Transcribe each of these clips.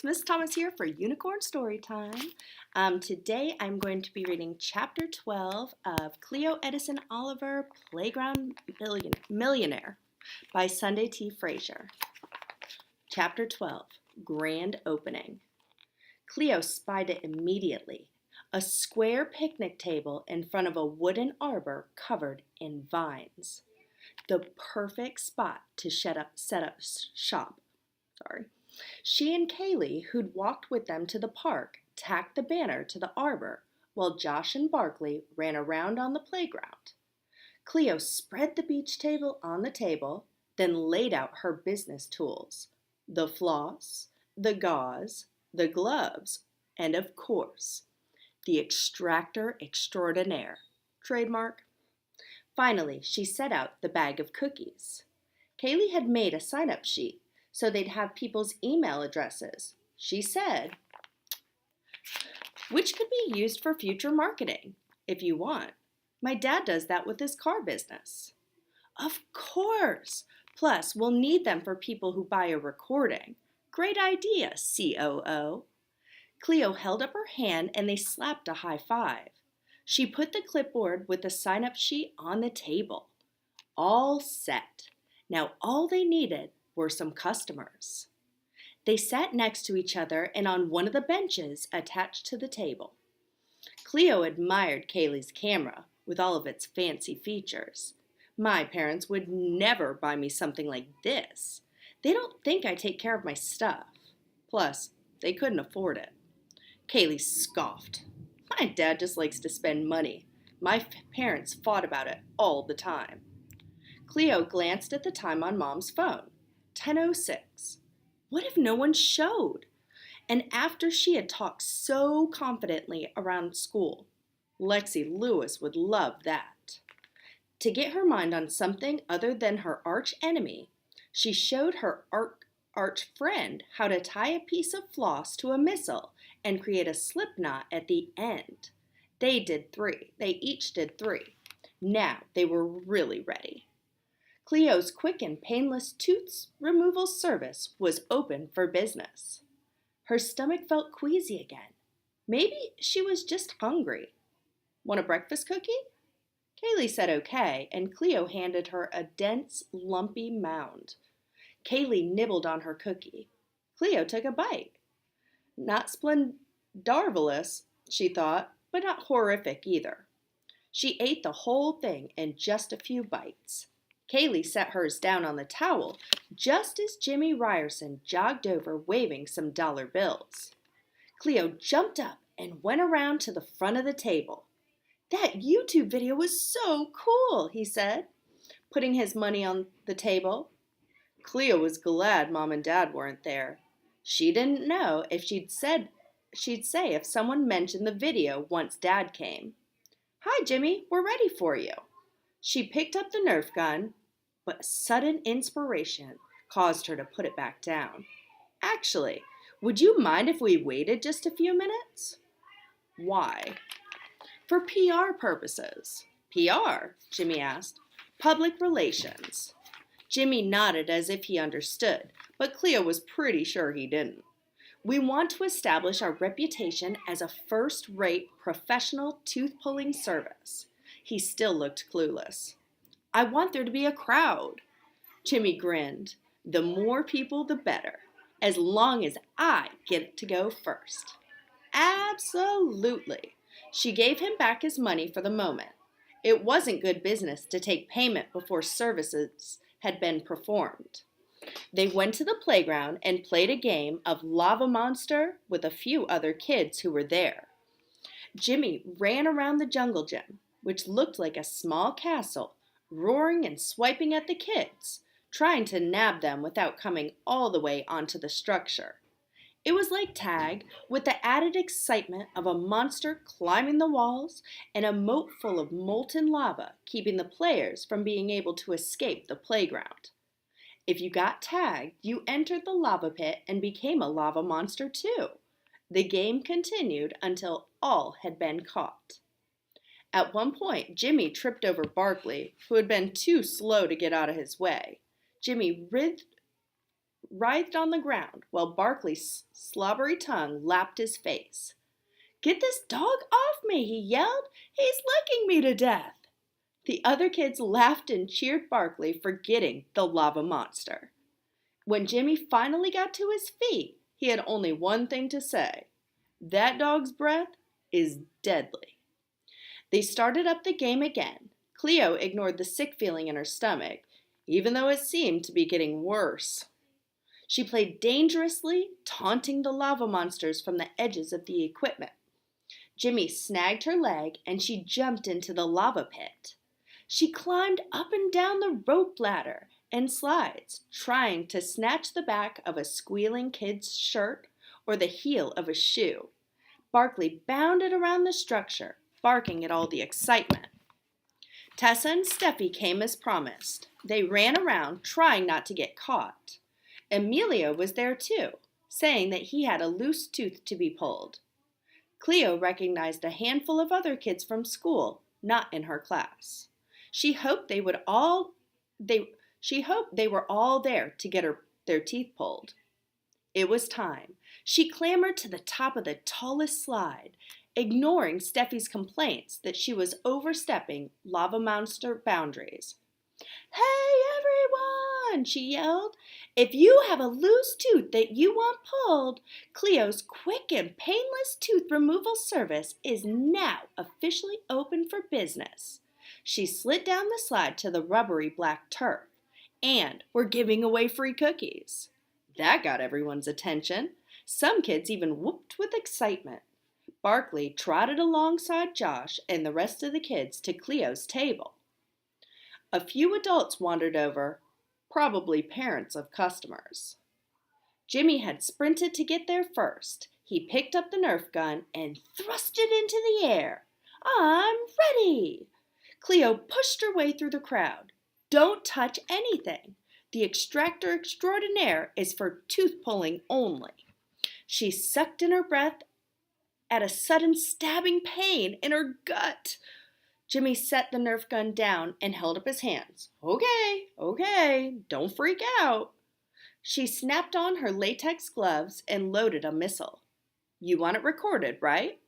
Miss Thomas here for Unicorn Storytime. Today I'm going to be reading Chapter 12 of Cleo Edison Oliver Playground Millionaire by Sunday T. Frazier. Chapter 12, Grand Opening. Cleo spied it immediately, a square picnic table in front of a wooden arbor covered in vines. The perfect spot to set up shop. She and Kaylee, who'd walked with them to the park, tacked the banner to the arbor, while Josh and Barkley ran around on the playground. Cleo spread the beach table on the table, then laid out her business tools: the floss, the gauze, the gloves, and of course, the extractor extraordinaire, trademark. Finally, she set out the bag of cookies. Kaylee had made a sign-up sheet so they'd have people's email addresses. She said, which could be used for future marketing, if you want. My dad does that with his car business. Of course! Plus, we'll need them for people who buy a recording. Great idea, COO. Cleo held up her hand and they slapped a high five. She put the clipboard with the sign-up sheet on the table. All set. Now all they needed were some customers. They sat next to each other and on one of the benches attached to the table. Cleo admired Kaylee's camera with all of its fancy features. My parents would never buy me something like this. They don't think I take care of my stuff. Plus, they couldn't afford it. Kaylee scoffed. My dad just likes to spend money. My parents fought about it all the time. Cleo glanced at the time on Mom's phone. 10:06. What if no one showed? And after she had talked so confidently around school, Lexi Lewis would love that. To get her mind on something other than her arch enemy, she showed her arch friend how to tie a piece of floss to a missile and create a slip knot at the end. They each did 3. Now they were really ready. Cleo's quick and painless tooth removal service was open for business. Her stomach felt queasy again. Maybe she was just hungry. Want a breakfast cookie? Kaylee said okay, and Cleo handed her a dense, lumpy mound. Kaylee nibbled on her cookie. Cleo took a bite. Not splendarvelous, she thought, but not horrific either. She ate the whole thing in just a few bites. Kaylee set hers down on the towel just as Jimmy Ryerson jogged over waving some dollar bills. Cleo jumped up and went around to the front of the table. That YouTube video was so cool, he said, putting his money on the table. Cleo was glad Mom and Dad weren't there. She didn't know if she'd say if someone mentioned the video once Dad came. Hi, Jimmy, we're ready for you. She picked up the Nerf gun, but sudden inspiration caused her to put it back down. Actually, would you mind if we waited just a few minutes? Why? For PR purposes. PR? Jimmy asked. Public relations. Jimmy nodded as if he understood, but Cleo was pretty sure he didn't. We want to establish our reputation as a first-rate professional tooth-pulling service. He still looked clueless. I want there to be a crowd. Jimmy grinned. The more people, the better, as long as I get to go first. Absolutely. She gave him back his money for the moment. It wasn't good business to take payment before services had been performed. They went to the playground and played a game of Lava Monster with a few other kids who were there. Jimmy ran around the jungle gym, which looked like a small castle, roaring and swiping at the kids, trying to nab them without coming all the way onto the structure. It was like tag, with the added excitement of a monster climbing the walls and a moat full of molten lava keeping the players from being able to escape the playground. If you got tagged, you entered the lava pit and became a lava monster too. The game continued until all had been caught. At one point, Jimmy tripped over Barkley, who had been too slow to get out of his way. Jimmy writhed on the ground while Barkley's slobbery tongue lapped his face. "Get this dog off me," he yelled. "He's licking me to death." The other kids laughed and cheered Barkley for getting the lava monster. When Jimmy finally got to his feet, he had only one thing to say: "That dog's breath is deadly." They started up the game again. Cleo ignored the sick feeling in her stomach, even though it seemed to be getting worse. She played dangerously, taunting the lava monsters from the edges of the equipment. Jimmy snagged her leg and she jumped into the lava pit. She climbed up and down the rope ladder and slides, trying to snatch the back of a squealing kid's shirt or the heel of a shoe. Barkley bounded around the structure, barking at all the excitement. Tessa and Steffi came as promised. They ran around, trying not to get caught. Emilio was there too, saying that he had a loose tooth to be pulled. Cleo recognized a handful of other kids from school, not in her class. She hoped they were all there to get their teeth pulled. It was time. She clambered to the top of the tallest slide, ignoring Steffi's complaints that she was overstepping lava monster boundaries. "Hey, everyone!" she yelled. "If you have a loose tooth that you want pulled, Cleo's quick and painless tooth removal service is now officially open for business." She slid down the slide to the rubbery black turf. "And we're giving away free cookies." That got everyone's attention. Some kids even whooped with excitement. Barkley trotted alongside Josh and the rest of the kids to Cleo's table. A few adults wandered over, probably parents of customers. Jimmy had sprinted to get there first. He picked up the Nerf gun and thrust it into the air. "I'm ready!" Cleo pushed her way through the crowd. "Don't touch anything. The extractor extraordinaire is for tooth pulling only." She sucked in her breath at a sudden stabbing pain in her gut. Jimmy set the Nerf gun down and held up his hands. Okay, don't freak out." She snapped on her latex gloves and loaded a missile. "You want it recorded, right?"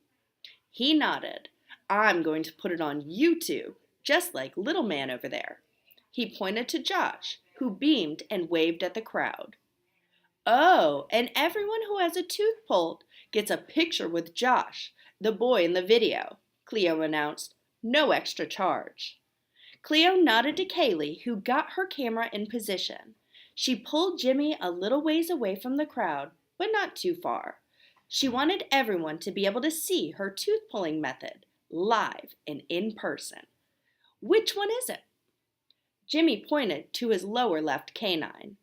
He nodded. "I'm going to put it on YouTube, just like little man over there." He pointed to Josh, who beamed and waved at the crowd. "Oh, and everyone who has a tooth pulled gets a picture with Josh, the boy in the video," Cleo announced. "No extra charge." Cleo nodded to Kaylee, who got her camera in position. She pulled Jimmy a little ways away from the crowd, but not too far. She wanted everyone to be able to see her tooth pulling method, live and in person. "Which one is it?" Jimmy pointed to his lower left canine.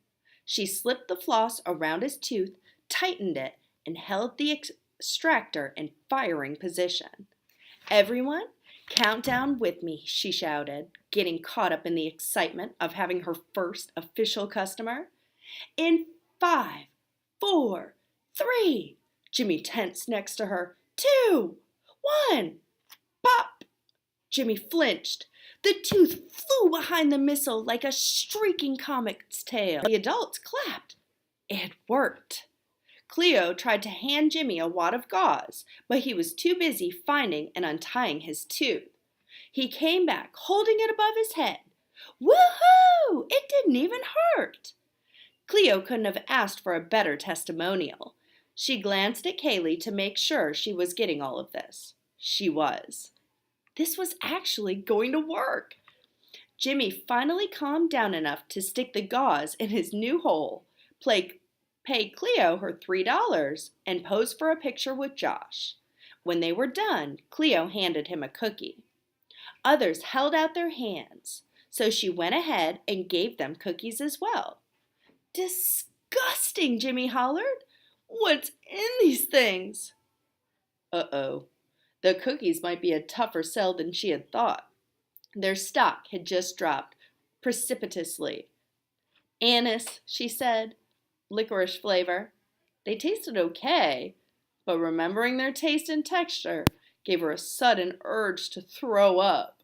She slipped the floss around his tooth, tightened it, and held the extractor in firing position. "Everyone, count down with me," she shouted, getting caught up in the excitement of having her first official customer. "In 5, 4, 3, Jimmy tensed next to her. 2, 1, pop! Jimmy flinched. The tooth flew behind the missile like a streaking comet's tail. The adults clapped. It worked. Cleo tried to hand Jimmy a wad of gauze, but he was too busy finding and untying his tooth. He came back, holding it above his head. "Woohoo! It didn't even hurt!" Cleo couldn't have asked for a better testimonial. She glanced at Kaylee to make sure she was getting all of this. She was. This was actually going to work. Jimmy finally calmed down enough to stick the gauze in his new hole, pay Cleo her $3, and pose for a picture with Josh. When they were done, Cleo handed him a cookie. Others held out their hands, so she went ahead and gave them cookies as well. "Disgusting," Jimmy hollered. "What's in these things?" Uh-oh. The cookies might be a tougher sell than she had thought. Their stock had just dropped precipitously. "Anise," she said, "licorice flavor." They tasted okay, but remembering their taste and texture gave her a sudden urge to throw up.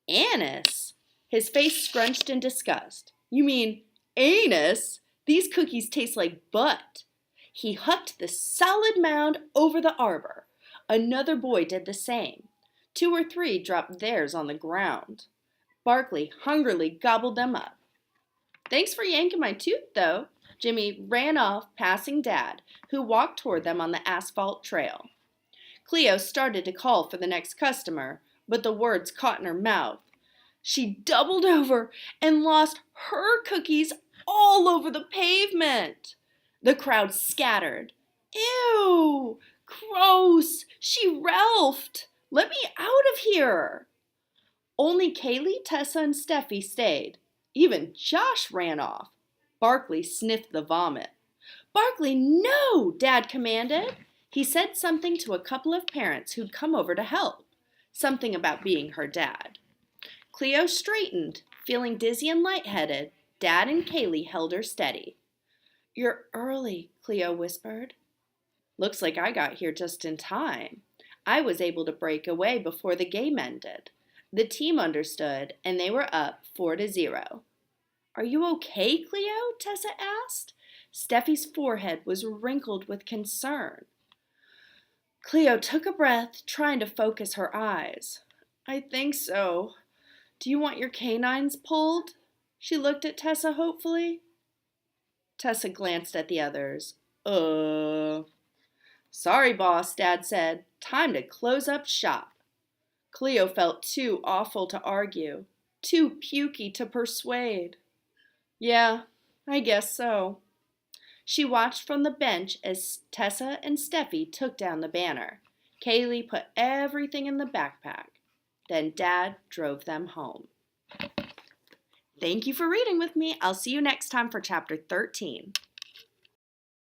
"Anise?" His face scrunched in disgust. "You mean anus?" These cookies taste like butt. He hucked the solid mound over the arbor. Another boy did the same. 2 or 3 dropped theirs on the ground. Barkley hungrily gobbled them up. Thanks for yanking my tooth, though. Jimmy ran off, passing Dad, who walked toward them on the asphalt trail. Cleo started to call for the next customer, but the words caught in her mouth. She doubled over and lost her cookies all over the pavement. The crowd scattered. Ew! Gross! She Ralphed! Let me out of here! Only Kaylee, Tessa, and Steffi stayed. Even Josh ran off. Barkley sniffed the vomit. Barkley, no! Dad commanded. He said something to a couple of parents who'd come over to help. Something about being her dad. Cleo straightened, feeling dizzy and lightheaded. Dad and Kaylee held her steady. You're early, Cleo whispered. Looks like I got here just in time. I was able to break away before the game ended. The team understood, and they were up 4-0. Are you okay, Cleo? Tessa asked. Steffi's forehead was wrinkled with concern. Cleo took a breath, trying to focus her eyes. I think so. Do you want your canines pulled? She looked at Tessa hopefully. Tessa glanced at the others. Sorry, boss, Dad said. Time to close up shop. Cleo felt too awful to argue, too pukey to persuade. Yeah, I guess so. She watched from the bench as Tessa and Steffi took down the banner. Kaylee put everything in the backpack. Then Dad drove them home. Thank you for reading with me. I'll see you next time for Chapter 13.